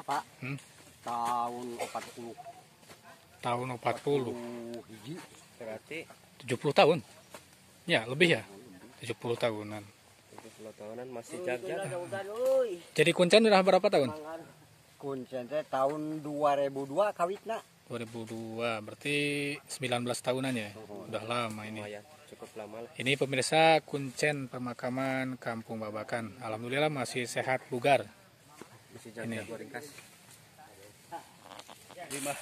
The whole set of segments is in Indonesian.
Pak. Tahun 40. Tahun 40. Hiji. Berarti 70 tahun. Ya, lebih ya. 70 tahunan. 70 tahunan masih jaga. Jadi Kuncen udah berapa tahun? Kuncen teh tahun 2002 kawitna. 2002, berarti 19 tahunan ya. Udah lama ini. Lumayan, cukup lama lah. Ini pemirsa Kuncen Pemakaman Kampung Babakan. Alhamdulillah masih sehat bugar. Masih jaga Ini. gua ringkas. 5.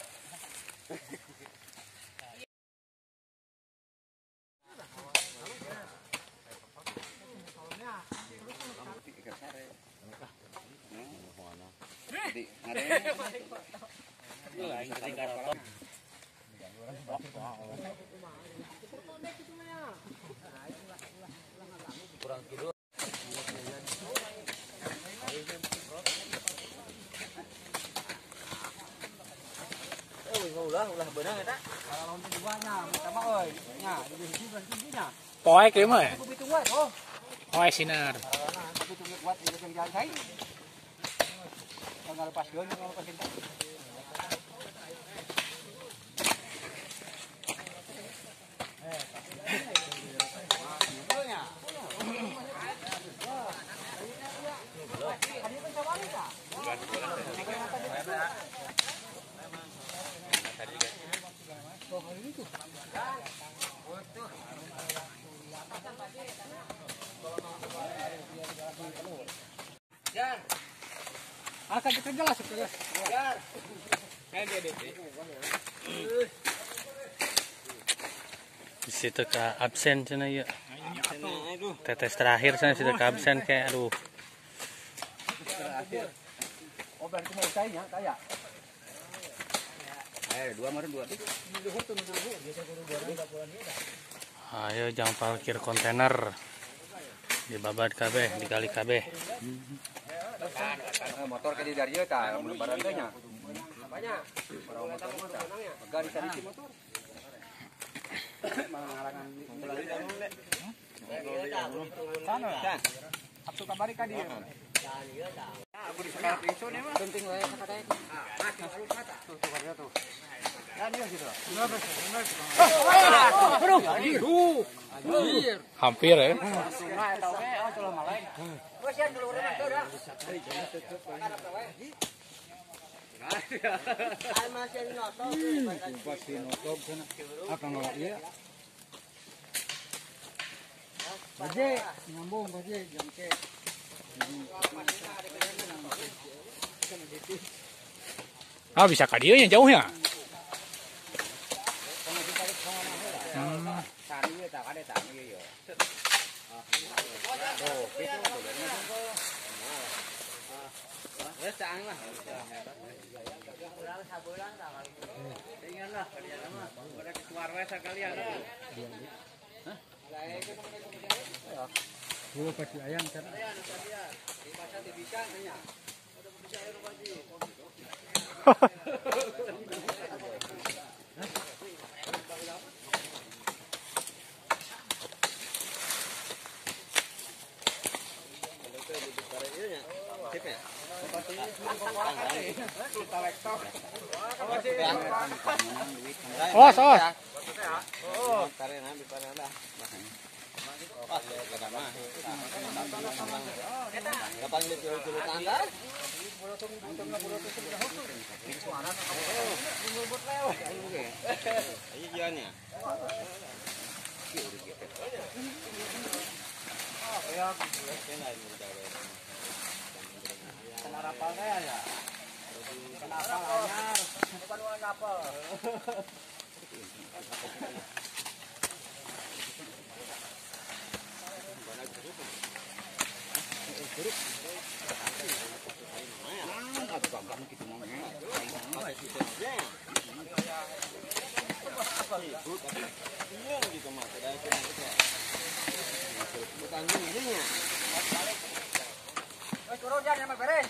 Ulah benang eta. Kalau untuk duanya, pertama euy, nya di hiji berarti hiji-nya. Poek ieu mah. Aku pitu wae, oh. Poek sinar. Tapi tunggu kuat di jalan kai. Kalau lepas deun, kalau lepas cinta. Akan kita jelas. Di situ ke absen cenah ya. Tetes terakhir sana situ ke absen kayak aduh. Oh, berarti mau saya kayak. Dua kemarin dua. Ayo jangan parkir kontainer. Di babat kabeh, di kali kabeh. Motor ke di dari ta, lebaran teh nya. Apanya? Gari tadi motor. Mangarangan sana. Abtu kabari ka dieu. Aku di sekarang isu nih mah. Penting wae kata teh. Tuh kabari tuh. Dan dia gitu. Hampir ya. Baje, nyambung baje jangke. Ah, bisa ka dieu nya jauh ya. Tani tak ada tani yo. Oh, itu wes cang lah. Ingatlah kalian mah, pada keluar wes sekalian. Hah? Dulu pasti ayam kan. Bisa bisa nya. Bisa air pasti. Os. Kena rapal saya ya. Kena rapal anyar, bukan uang kapal. Bukan ini ya. Turun jangan beres.